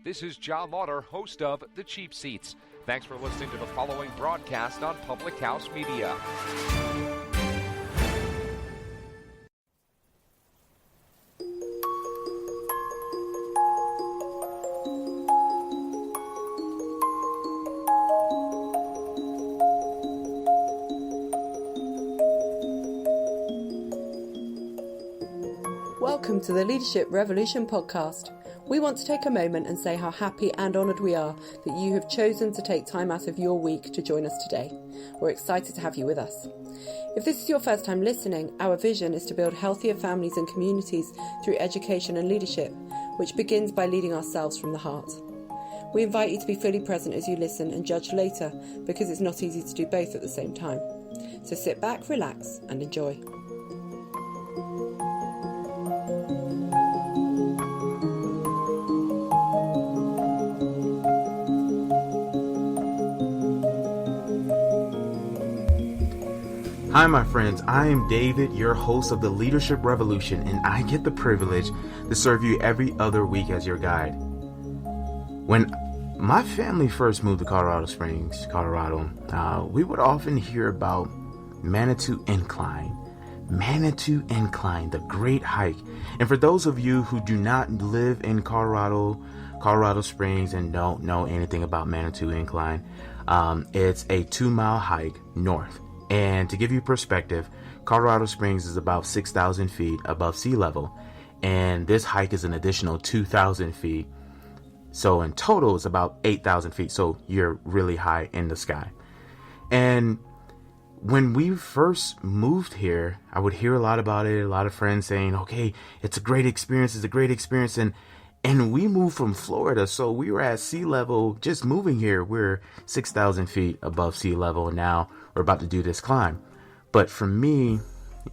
This is John Lauder, host of The Cheap Seats. Thanks for listening to the following broadcast on Public House Media. Welcome to the Leadership Revolution podcast. We want to take a moment and say how happy and honoured we are that you have chosen to take time out of your week to join us today. We're excited to have you with us. If this is your first time listening, our vision is to build healthier families and communities through education and leadership, which begins by leading ourselves from the heart. We invite you to be fully present as you listen and judge later, because it's not easy to do both at the same time. So sit back, relax and enjoy. Hi, my friends. I am David, your host of the Leadership Revolution, and I get the privilege to serve you every other week as your guide. When my family first moved to Colorado Springs, Colorado, we would often hear about Manitou Incline. Manitou Incline, the great hike. And for those of you who do not live in Colorado Springs, and don't know anything about Manitou Incline, it's a 2-mile hike north. And to give you perspective, Colorado Springs is about 6,000 feet above sea level, and this hike is an additional 2,000 feet. So in total, it's about 8,000 feet. So you're really high in the sky. And when we first moved here, I would hear a lot about it. A lot of friends saying, okay, it's a great experience. It's a great experience. And we moved from Florida, so we were at sea level just moving here. We're 6,000 feet above sea level. Now we're about to do this climb. But for me,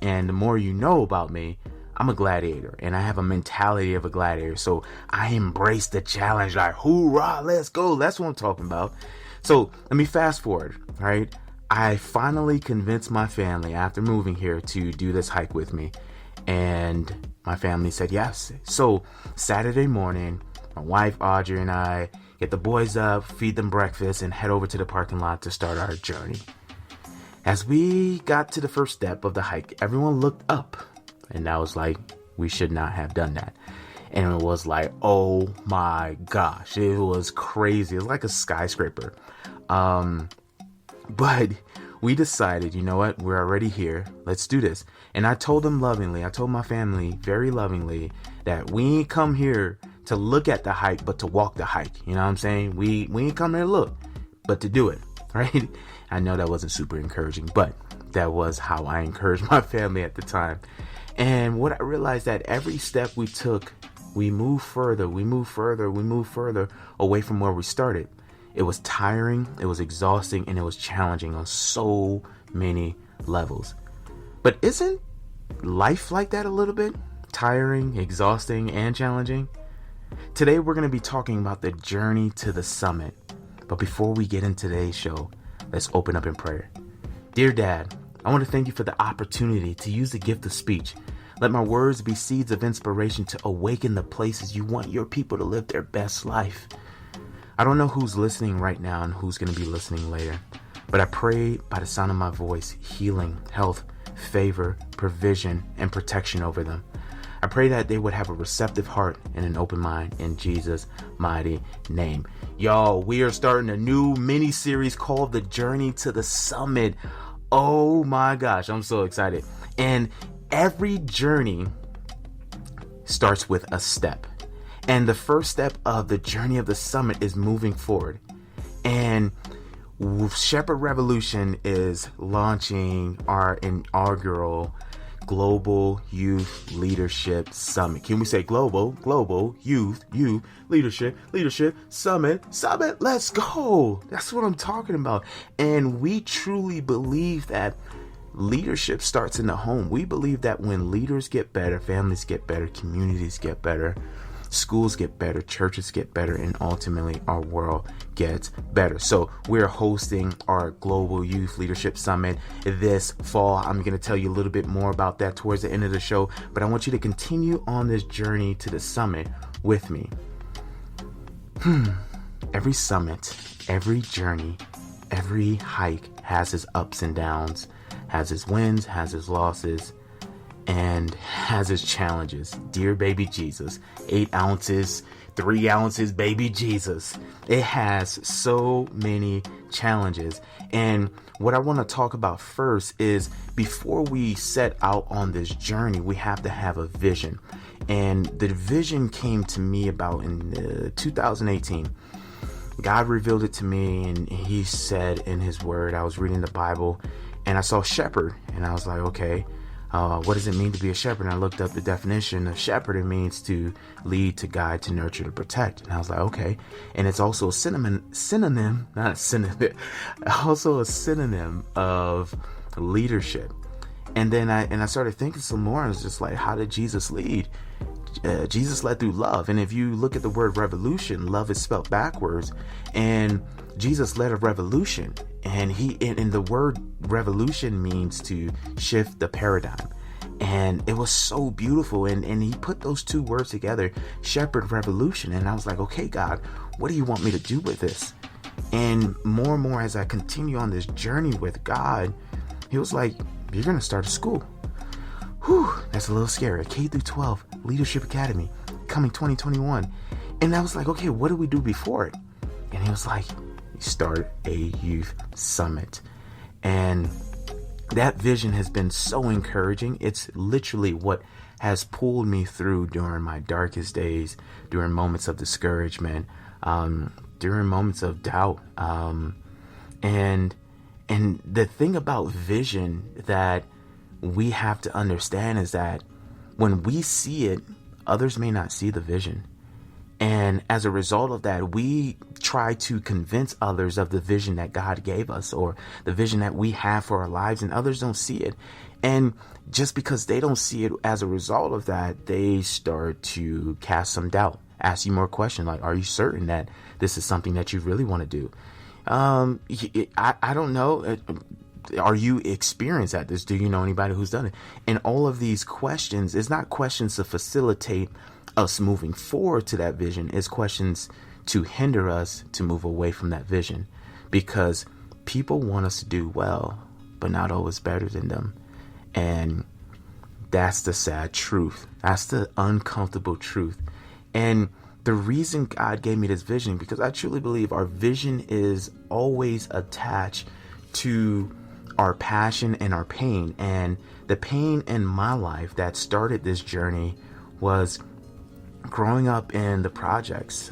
and the more you know about me, I'm a gladiator, and I have a mentality of a gladiator. So I embrace the challenge, like, hoorah, let's go. That's what I'm talking about. So let me fast forward, right? I finally convinced my family after moving here to do this hike with me. And my family said yes. So Saturday morning, my wife Audrey and I get the boys up, feed them breakfast, and head over to the parking lot to start our journey. As we got to the first step of the hike, everyone looked up, and I was like, we should not have done that. And it was like, oh my gosh, it was crazy. It was like a skyscraper. But we decided, you know what, we're already here. Let's do this. And I told them lovingly, I told my family very lovingly that we ain't come here to look at the hike, but to walk the hike. You know what I'm saying? We ain't come here to look, but to do it, right? I know that wasn't super encouraging, but that was how I encouraged my family at the time. And what I realized that every step we took, we moved further away from where we started. It was tiring, it was exhausting, and it was challenging on so many levels. But isn't life like that a little bit? Tiring, exhausting, and challenging? Today we're going to be talking about the journey to the summit. But before we get into today's show, let's open up in prayer. Dear Dad, I want to thank you for the opportunity to use the gift of speech. Let my words be seeds of inspiration to awaken the places you want your people to live their best life. I don't know who's listening right now and who's going to be listening later, but I pray by the sound of my voice, healing, health, favor, provision, and protection over them. I pray that they would have a receptive heart and an open mind in Jesus' mighty name. Y'all, we are starting a new mini series called The Journey to the Summit. Oh my gosh, I'm so excited. And every journey starts with a step. And the first step of the journey of the summit is moving forward. And Shepherd Revolution is launching our inaugural Global Youth Leadership Summit. Can we say global youth leadership summit, let's go. That's what I'm talking about. And we truly believe that leadership starts in the home. We believe that when leaders get better, families get better, communities get better, schools get better, churches get better, and ultimately our world gets better. So we're hosting our Global Youth Leadership Summit this fall. I'm going to tell you a little bit more about that towards the end of the show, but I want you to continue on this journey to the summit with me. Every summit, every journey, every hike has its ups and downs, has its wins, has its losses, and has its challenges. Dear baby Jesus, 8 ounces, 3 ounces, baby Jesus. It has so many challenges. And what I want to talk about first is, before we set out on this journey, we have to have a vision. And the vision came to me about in 2018. God revealed it to me, and he said in his word, I was reading the Bible and I saw shepherd, and I was like, okay, what does it mean to be a shepherd? And I looked up the definition of shepherd. It means to lead, to guide, to nurture, to protect. And I was like, okay. And it's also a synonym of leadership. And then I started thinking some more. I was just like, how did Jesus lead? Jesus led through love. And if you look at the word revolution, love is spelled backwards, and Jesus led a revolution. And the word revolution means to shift the paradigm. And it was so beautiful. And he put those two words together, shepherd, revolution. And I was like, okay, God, what do you want me to do with this? And more as I continue on this journey with God, he was like, you're going to start a school. Whew, that's a little scary. K through 12 Leadership Academy coming 2021. And I was like, okay, what do we do before it? And he was like, start a youth summit. And that vision has been so encouraging. It's literally what has pulled me through during my darkest days, during moments of discouragement, during moments of doubt. And the thing about vision that we have to understand is that when we see it, others may not see the vision. And as a result of that, we try to convince others of the vision that God gave us, or the vision that we have for our lives, and others don't see it. And just because they don't see it, as a result of that, they start to cast some doubt, ask you more questions like, are you certain that this is something that you really want to do? I don't know. Are you experienced at this? Do you know anybody who's done it? And all of these questions is not questions to facilitate us moving forward to that vision. It's questions to hinder us to move away from that vision, because people want us to do well, but not always better than them. And that's the sad truth. That's the uncomfortable truth. And the reason God gave me this vision, because I truly believe our vision is always attached to our passion and our pain. And the pain in my life that started this journey was growing up in the projects,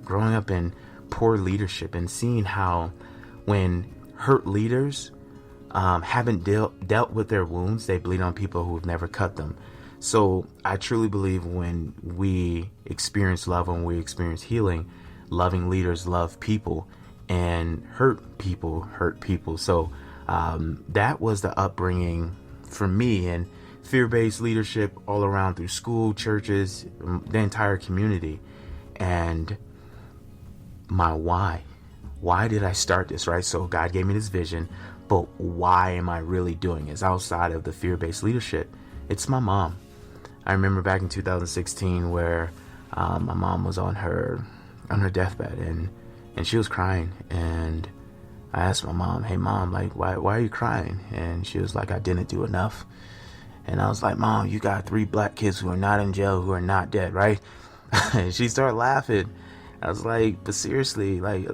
growing up in poor leadership, and seeing how when hurt leaders haven't dealt with their wounds, they bleed on people who've never cut them. So I truly believe when we experience love, when we experience healing, loving leaders love people, and hurt people hurt people. So that was the upbringing for me, and fear-based leadership all around through school, churches, the entire community. And my why did I start this, right? So God gave me this vision, but why am I really doing it? Outside of the fear-based leadership, it's my mom. I remember back in 2016 where my mom was on her deathbed, and she was crying, and I asked my mom, hey mom, like, why are you crying? And she was like, I didn't do enough. And I was like, Mom, you got 3 black kids who are not in jail, who are not dead, right? And she started laughing. I was like, but seriously, like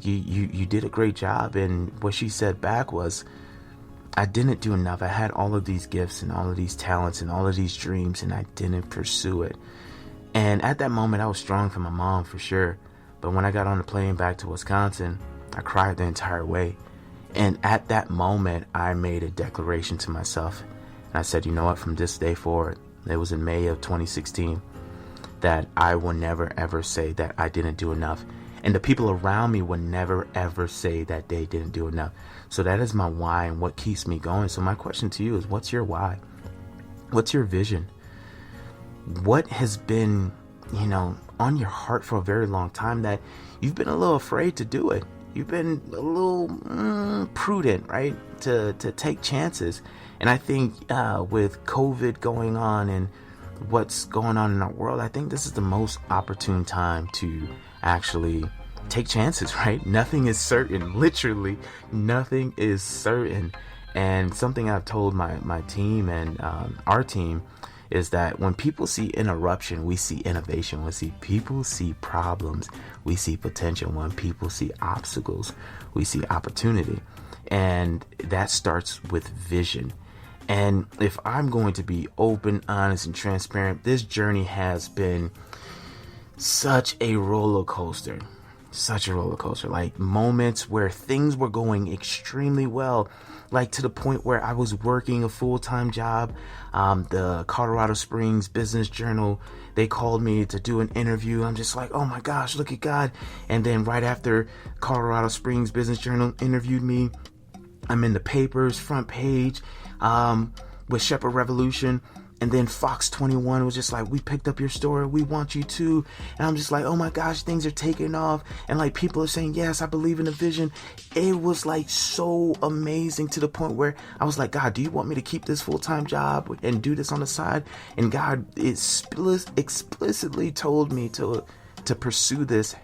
you did a great job. And what she said back was, I didn't do enough. I had all of these gifts and all of these talents and all of these dreams, and I didn't pursue it. And at that moment, I was strong for my mom, for sure. But when I got on the plane back to Wisconsin, I cried the entire way. And at that moment, I made a declaration to myself. And I said, you know what, from this day forward, it was in May of 2016, that I will never, ever say that I didn't do enough. And the people around me will never, ever say that they didn't do enough. So that is my why and what keeps me going. So my question to you is, what's your why? What's your vision? What has been, on your heart for a very long time that you've been a little afraid to do it? You've been a little prudent, right? To take chances. And I think with COVID going on and what's going on in our world, I think this is the most opportune time to actually take chances, right? Nothing is certain. Literally, nothing is certain. And something I've told my team and our team is that when people see interruption, we see innovation. When people see problems, we see potential. When people see obstacles, we see opportunity. And that starts with vision. And if I'm going to be open, honest, and transparent, this journey has been such a roller coaster. Like moments where things were going extremely well, like to the point where I was working a full-time job. The Colorado Springs Business Journal, they called me to do an interview. I'm just like, oh my gosh, look at God. And then right after Colorado Springs Business Journal interviewed me, I'm in the papers, front page, with Shepherd Revolution. And then Fox 21 was just like, we picked up your story. We want you to. And I'm just like, oh my gosh, things are taking off. And like people are saying, yes, I believe in the vision. It was like so amazing to the point where I was like, God, do you want me to keep this full-time job and do this on the side? And God explicitly told me to pursue this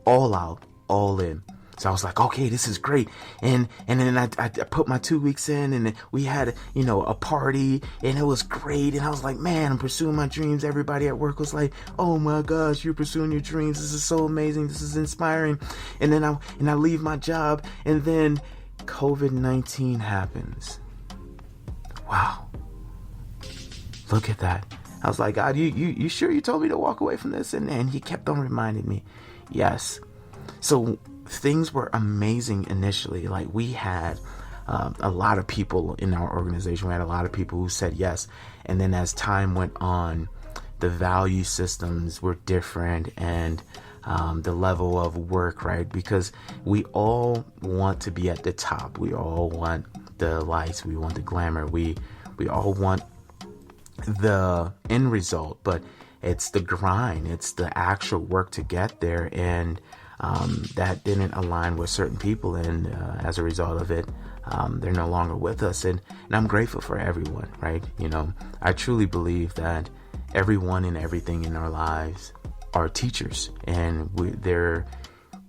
all out, all in. So I was like, okay, this is great. And then I put my 2 weeks in, and we had, a party, and it was great. And I was like, man, I'm pursuing my dreams. Everybody at work was like, oh my gosh, you're pursuing your dreams. This is so amazing. This is inspiring. And then I leave my job, and then COVID-19 happens. Wow. Look at that. I was like, God, you sure you told me to walk away from this? And he kept on reminding me, yes. So things were amazing initially. Like we had a lot of people in our organization. We had a lot of people who said yes. And then as time went on, the value systems were different, and the level of work, right? Because we all want to be at the top. We all want the lights. We want the glamour. We all want the end result, but it's the grind. It's the actual work to get there. And that didn't align with certain people, and as a result of it, they're no longer with us. And I'm grateful for everyone, right? I truly believe that everyone and everything in our lives are teachers, and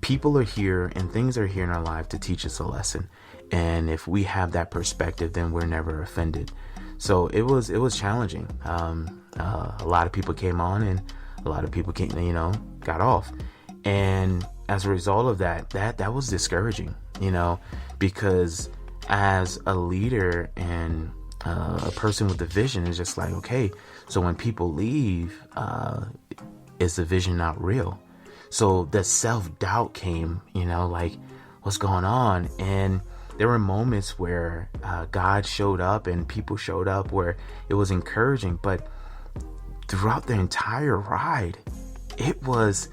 people are here and things are here in our life to teach us a lesson. And if we have that perspective, then we're never offended. So it was challenging. A lot of people came on, and a lot of people got off. And as a result of that was discouraging, because as a leader and a person with a vision, is just like, okay, so when people leave, is the vision not real? So the self-doubt came, like, what's going on? And there were moments where God showed up and people showed up where it was encouraging, but throughout the entire ride, it was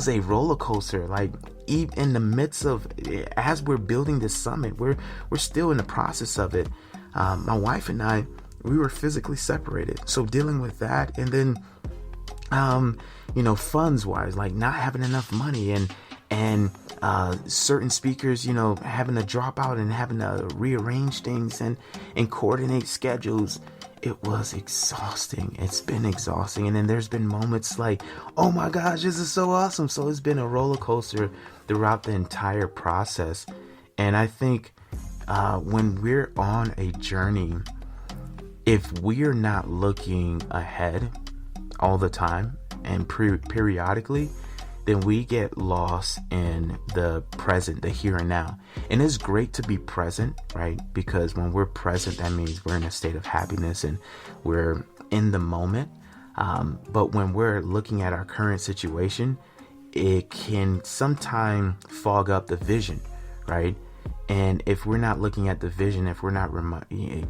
a roller coaster. Like, even in the midst of, as we're building this summit, we're still in the process of it. My wife and I, we were physically separated. So dealing with that, and then, funds wise, like not having enough money, and certain speakers, having to drop out and having to rearrange things and coordinate schedules. It was exhausting. It's been exhausting. And then there's been moments like, oh my gosh, this is so awesome. So it's been a roller coaster throughout the entire process. And I think when we're on a journey, if we're not looking ahead all the time and periodically, then we get lost in the present, the here and now. And it's great to be present, right? Because when we're present, that means we're in a state of happiness and we're in the moment. But when we're looking at our current situation, it can sometimes fog up the vision, right? And if we're not looking at the vision, if we're not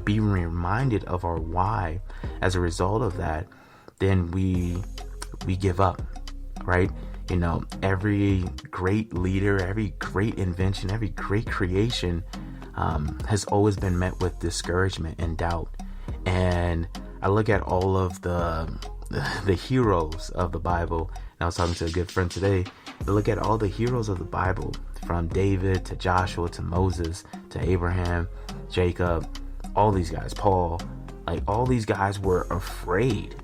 being reminded of our why as a result of that, then we give up, right? Every great leader, every great invention, every great creation has always been met with discouragement and doubt. And I look at all of the heroes of the Bible. And I was talking to a good friend today. I look at all the heroes of the Bible, from David to Joshua to Moses to Abraham, Jacob, all these guys, Paul. Like, all these guys were afraid.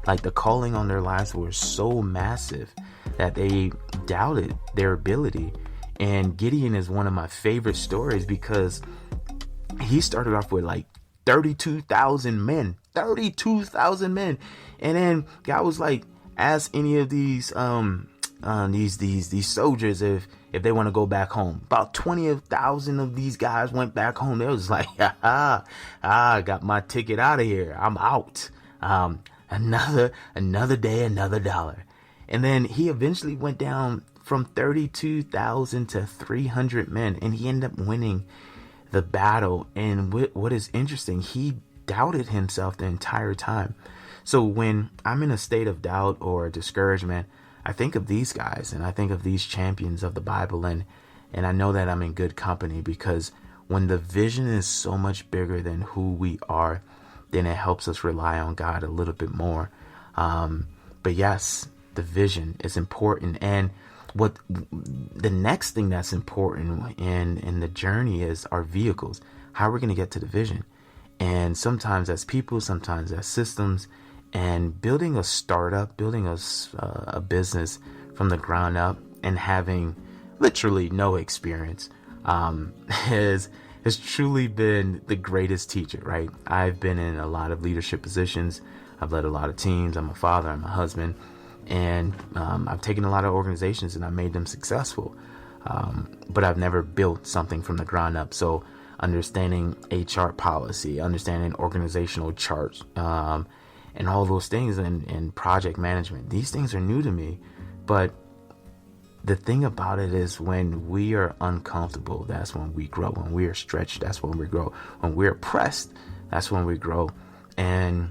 Like, the calling on their lives were so massive that they doubted their ability. And Gideon is one of my favorite stories because he started off with like 32,000 men. And then God was like, ask any of these soldiers if they want to go back home. About 20,000 of these guys went back home. They was like, I got my ticket out of here. I'm out. Another day, another dollar. And then he eventually went down from 32,000 to 300 men, and he ended up winning the battle. And what is interesting, he doubted himself the entire time. So when I'm in a state of doubt or discouragement, I think of these guys and I think of these champions of the Bible, and I know that I'm in good company, because when the vision is so much bigger than who we are, then it helps us rely on God a little bit more. But yes, the vision is important. And what the next thing that's important in the journey is our vehicles. How are we going to get to the vision? And sometimes as people, sometimes as systems. And building a startup, building a business from the ground up and having literally no experience has truly been the greatest teacher, right? I've been in a lot of leadership positions. I've led a lot of teams. I'm a father. I'm a husband. And I've taken a lot of organizations and I made them successful. But I've never built something from the ground up. So understanding HR policy, understanding organizational charts, and all those things, and project management, these things are new to me. But the thing about it is, when we are uncomfortable, that's when we grow. When we are stretched, that's when we grow. When we're pressed, that's when we grow. And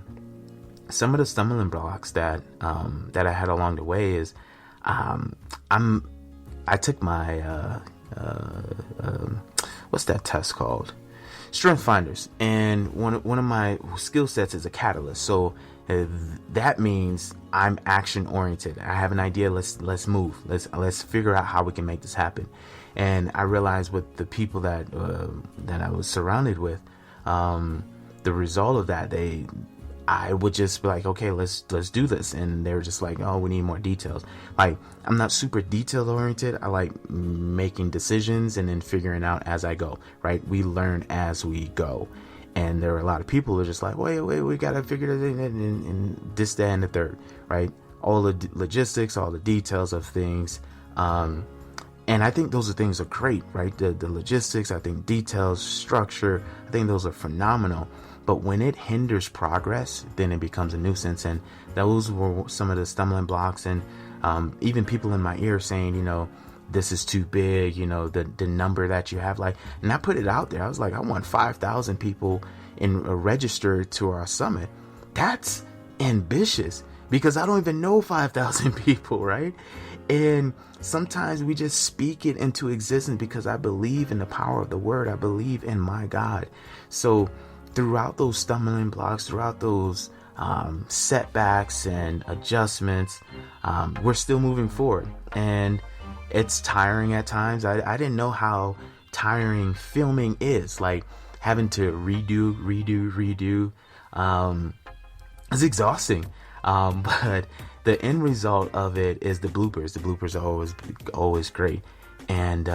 some of the stumbling blocks that I had along the way is, I took my what's that test called? Strength Finders, and one of my skill sets is a catalyst. So that means I'm action oriented. I have an idea. Let's move. Let's figure out how we can make this happen. And I realized with the people that I was surrounded with, the result of that, I would just be like, okay, let's do this. And they were just like, oh, we need more details. Like, I'm not super detail oriented. I like making decisions and then figuring out as I go, right? We learn as we go. And there are a lot of people who are just like, wait, we got to figure it in and this, that, and the third, right? All the logistics, all the details of things. And I think those are things that are great, right? The logistics, I think details, structure, I think those are phenomenal. But when it hinders progress, then it becomes a nuisance. And those were some of the stumbling blocks. And even people in my ear saying, this is too big, the number that you have. And I put it out there. I was like, I want 5,000 people registered to our summit. That's ambitious, because I don't even know 5,000 people, right? And sometimes we just speak it into existence because I believe in the power of the word. I believe in my God. So throughout those stumbling blocks, throughout those setbacks and adjustments, we're still moving forward. And it's tiring at times. I didn't know how tiring filming is, like having to redo. It's exhausting. But the end result of it is the bloopers. The bloopers are always great. And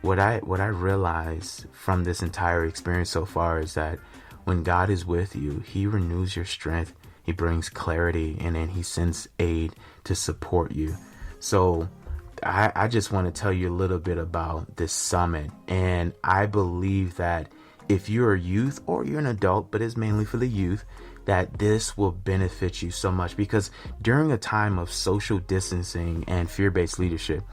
what I realized from this entire experience so far is that when God is with you, he renews your strength, he brings clarity, and then he sends aid to support you. So I just want to tell you a little bit about this summit. And I believe that if you're a youth or you're an adult, but it's mainly for the youth, that this will benefit you so much, because during a time of social distancing and fear-based leadership,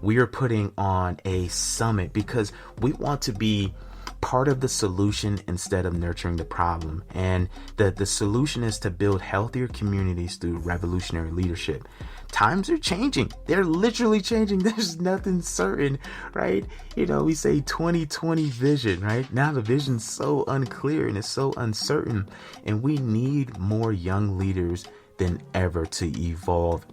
we are putting on a summit because we want to be part of the solution instead of nurturing the problem. And the solution is to build healthier communities through revolutionary leadership. Times are changing. They're literally changing. There's nothing certain, right? We say 2020 vision, right? Now the vision's so unclear and it's so uncertain. And we need more young leaders than ever to evolve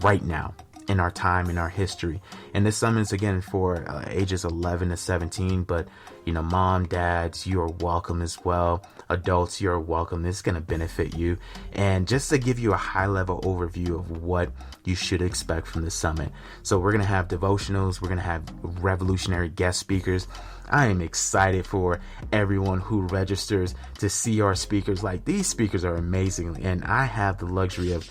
right now. in our time, in our history. And this summit is again for ages 11 to 17, but mom, dads, you are welcome as well. Adults, you're welcome. This is going to benefit you. And just to give you a high level overview of what you should expect from the summit. So we're going to have devotionals. We're going to have revolutionary guest speakers. I am excited for everyone who registers to see our speakers. Like, these speakers are amazing. And I have the luxury of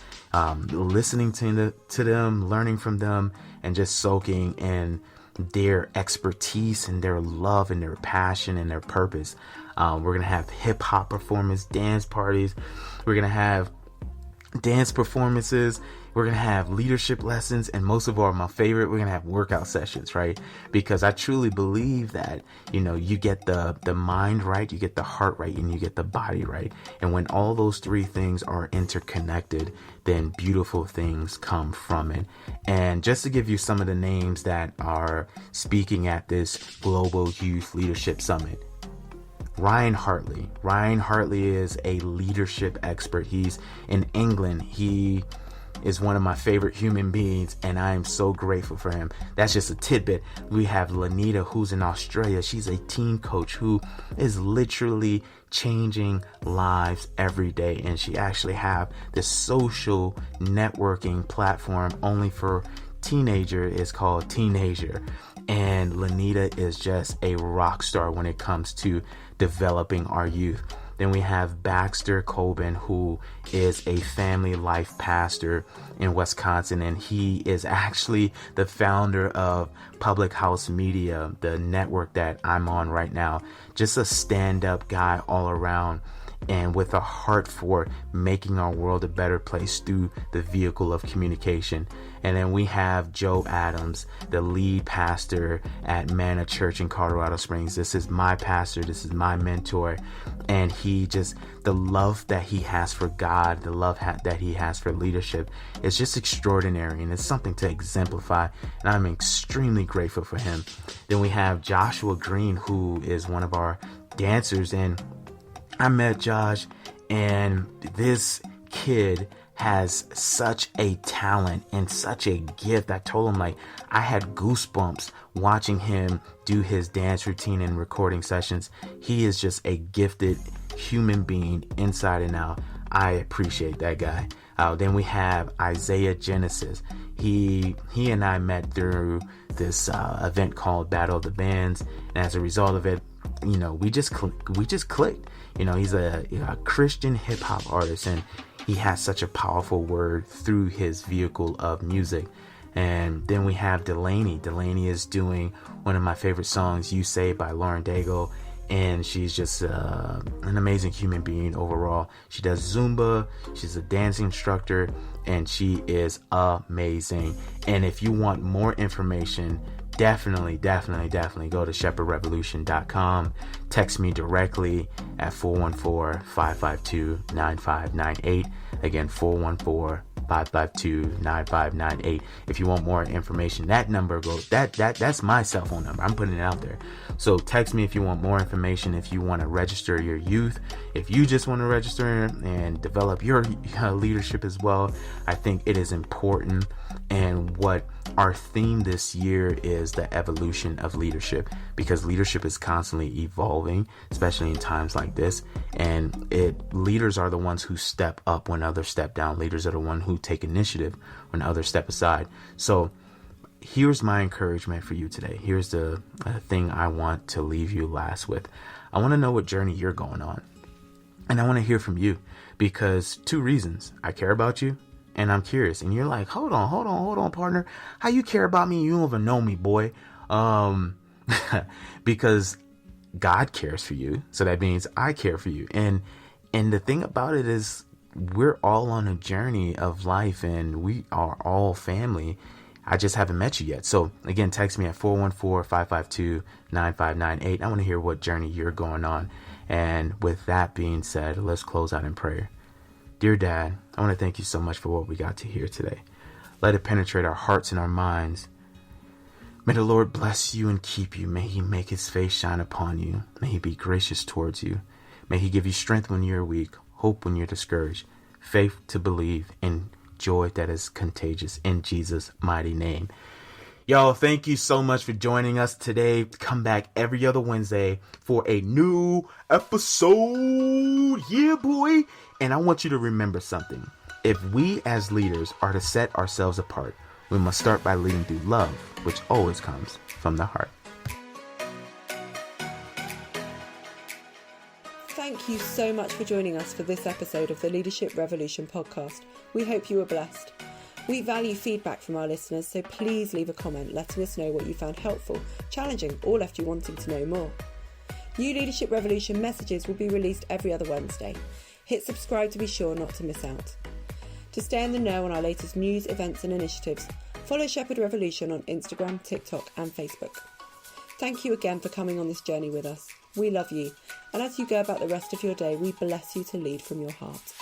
listening to them, learning from them, and just soaking in their expertise and their love and their passion and their purpose. We're going to have hip hop performance, dance parties. We're going to have dance performances. We're going to have leadership lessons. And most of all, my favorite, we're going to have workout sessions, right? Because I truly believe that, you get the mind right, you get the heart right, and you get the body right. And when all those three things are interconnected, then beautiful things come from it. And just to give you some of the names that are speaking at this Global Youth Leadership Summit. Ryan Hartley. Ryan Hartley is a leadership expert. He's in England. He is one of my favorite human beings, and I am so grateful for him. That's just a tidbit. We have Lanita, who's in Australia. She's a teen coach who is literally changing lives every day, and she actually have this social networking platform only for teenager. It's called Teenager, and Lanita is just a rock star when it comes to developing our youth. Then we have Baxter Coben, who is a family life pastor in Wisconsin, and he is actually the founder of Public House Media, the network that I'm on right now. Just a stand-up guy all around, and with a heart for making our world a better place through the vehicle of communication. And then we have Joe Adams, the lead pastor at Manna Church in Colorado Springs. This is my pastor. This is my mentor. And the love that he has for God, the love that he has for leadership is just extraordinary. And it's something to exemplify. And I'm extremely grateful for him. Then we have Joshua Green, who is one of our dancers. And I met Josh, and this kid has such a talent and such a gift. I told him, I had goosebumps watching him do his dance routine and recording sessions. He is just a gifted human being inside and out. I appreciate that guy. Then we have Isaiah Genesis. He and I met through this event called Battle of the Bands, and as a result of it, we just clicked. He's a Christian hip hop artist, and he has such a powerful word through his vehicle of music. And then we have Delaney. Delaney is doing one of my favorite songs, You Say by Lauren Daigle. And she's just an amazing human being overall. She does Zumba. She's a dancing instructor, and she is amazing. And if you want more information, definitely go to shepherdrevolution.com. Text me directly at 414-552-9598. Again, 414-552-9598. If you want more information, that number that's my cell phone number. I'm putting it out there. So text me if you want more information, if you want to register your youth, if you just want to register and develop your leadership as well. I think it is important. And what our theme this year is the evolution of leadership, because leadership is constantly evolving, especially in times like this. And leaders are the ones who step up when others step down. Leaders are the ones who take initiative when others step aside. So here's my encouragement for you today. Here's the thing I want to leave you last with. I want to know what journey you're going on. And I want to hear from you, because 2 reasons. I care about you, and I'm curious. And you're like, hold on, partner. How you care about me? You don't even know me, boy. Because God cares for you. So that means I care for you. And the thing about it is, we're all on a journey of life, and we are all family. I just haven't met you yet. So again, text me at 414-552-9598. I want to hear what journey you're going on. And with that being said, let's close out in prayer. Dear Dad, I want to thank you so much for what we got to hear today. Let it penetrate our hearts and our minds. May the Lord bless you and keep you. May he make his face shine upon you. May he be gracious towards you. May he give you strength when you're weak, hope when you're discouraged, faith to believe, and joy that is contagious in Jesus' mighty name. Y'all, thank you so much for joining us today. Come back every other Wednesday for a new episode. Yeah, boy. And I want you to remember something. If we as leaders are to set ourselves apart, we must start by leading through love, which always comes from the heart. Thank you so much for joining us for this episode of the Leadership Revolution podcast. We hope you were blessed. We value feedback from our listeners, so please leave a comment letting us know what you found helpful, challenging, or left you wanting to know more. New Leadership Revolution messages will be released every other Wednesday. Hit subscribe to be sure not to miss out. To stay in the know on our latest news, events and initiatives, follow Shepherd Revolution on Instagram, TikTok and Facebook. Thank you again for coming on this journey with us. We love you, and as you go about the rest of your day, we bless you to lead from your heart.